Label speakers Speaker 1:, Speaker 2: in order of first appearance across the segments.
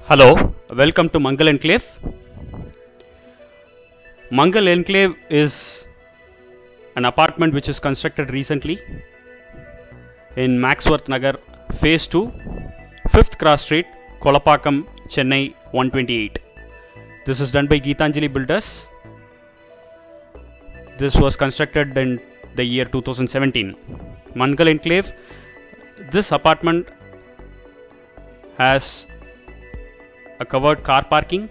Speaker 1: Hello, welcome to Mangal Enclave. Mangal Enclave is an apartment which is constructed recently in Maxworth Nagar, Phase 2, 5th Cross Street, Kolapakam, Chennai 128. This is done by Geetanjali Builders. This was constructed in the year 2017. Mangal Enclave, this apartment has a covered car parking,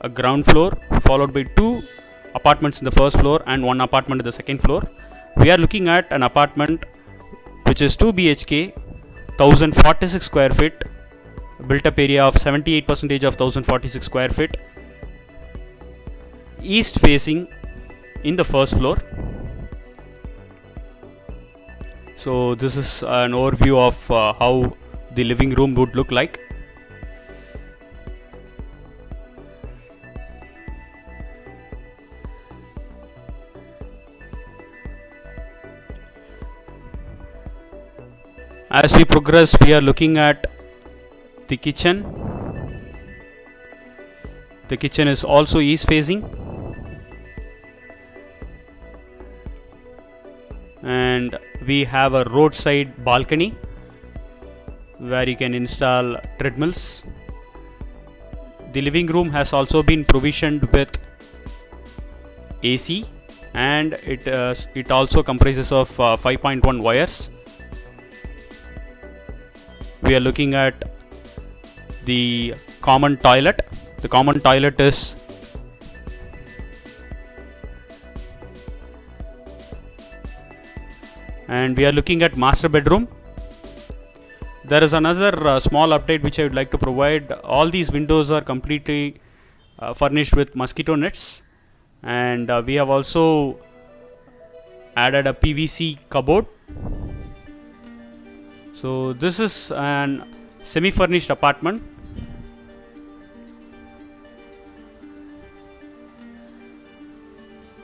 Speaker 1: a ground floor followed by two apartments in the first floor and one apartment in the second floor. We are looking at an apartment which is 2 BHK, 1046 square feet, built up area of 78% of 1046 square feet, east facing in the first floor. So this is an overview of how the living room would look like. As we progress, we are looking at the kitchen. The kitchen is also east facing, and we have a roadside balcony where you can install treadmills. The living room has also been provisioned with AC, and it also comprises of 5.1 wires. We are looking at the common toilet. The common toilet is and we are looking at master bedroom. There is another small update which I would like to provide. All these windows are completely furnished with mosquito nets, and we have also added a PVC cupboard. So this is an semi-furnished apartment.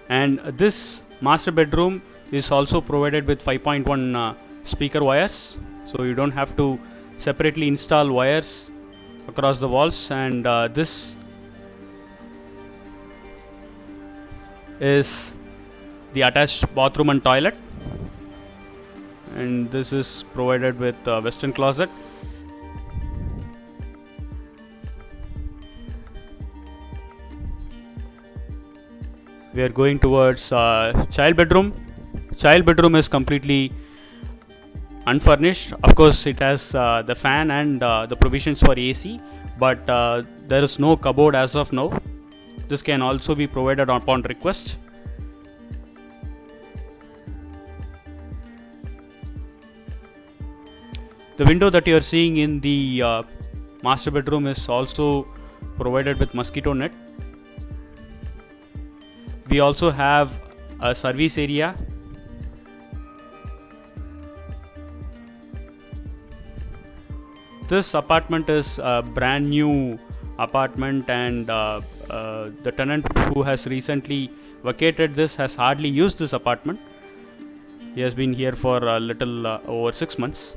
Speaker 1: And this master bedroom is also provided with 5.1 speaker wires, so you don't have to separately install wires across the walls. And this is the attached bathroom and toilet, and this is provided with western closet. We are going towards child bedroom. Child bedroom is completely unfurnished. Of course, it has the fan and the provisions for AC, but there is no cupboard as of now. This can also be provided upon request. The window that you are seeing in the master bedroom is also provided with mosquito net. We also have a service area. This apartment is a brand new apartment, and the tenant who has recently vacated this has hardly used this apartment. He has been here for a little over 6 months.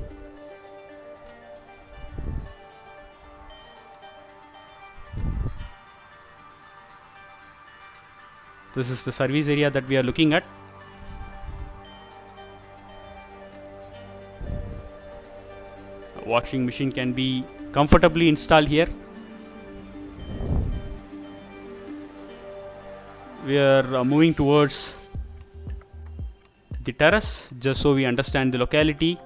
Speaker 1: This is the service area that we are looking at. A washing machine can be comfortably installed here. We are moving towards the terrace just so we understand the locality.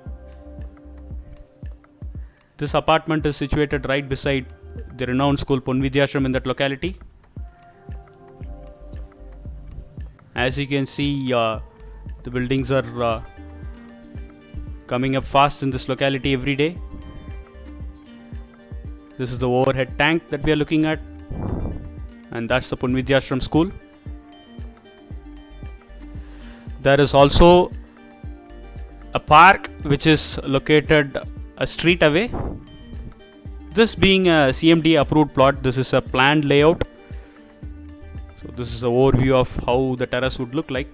Speaker 1: This apartment is situated right beside the renowned school Ponvidyashram in that locality. As you can see, the buildings are coming up fast in this locality every day. This is the overhead tank that we are looking at, and that's the Ponvidyashram school. There is also a park which is located a street away. This being a CMD approved plot, this is a planned layout. So this is an overview of how the terrace would look like.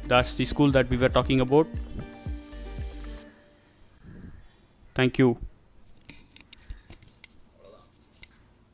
Speaker 1: That's the school that we were talking about. Thank you.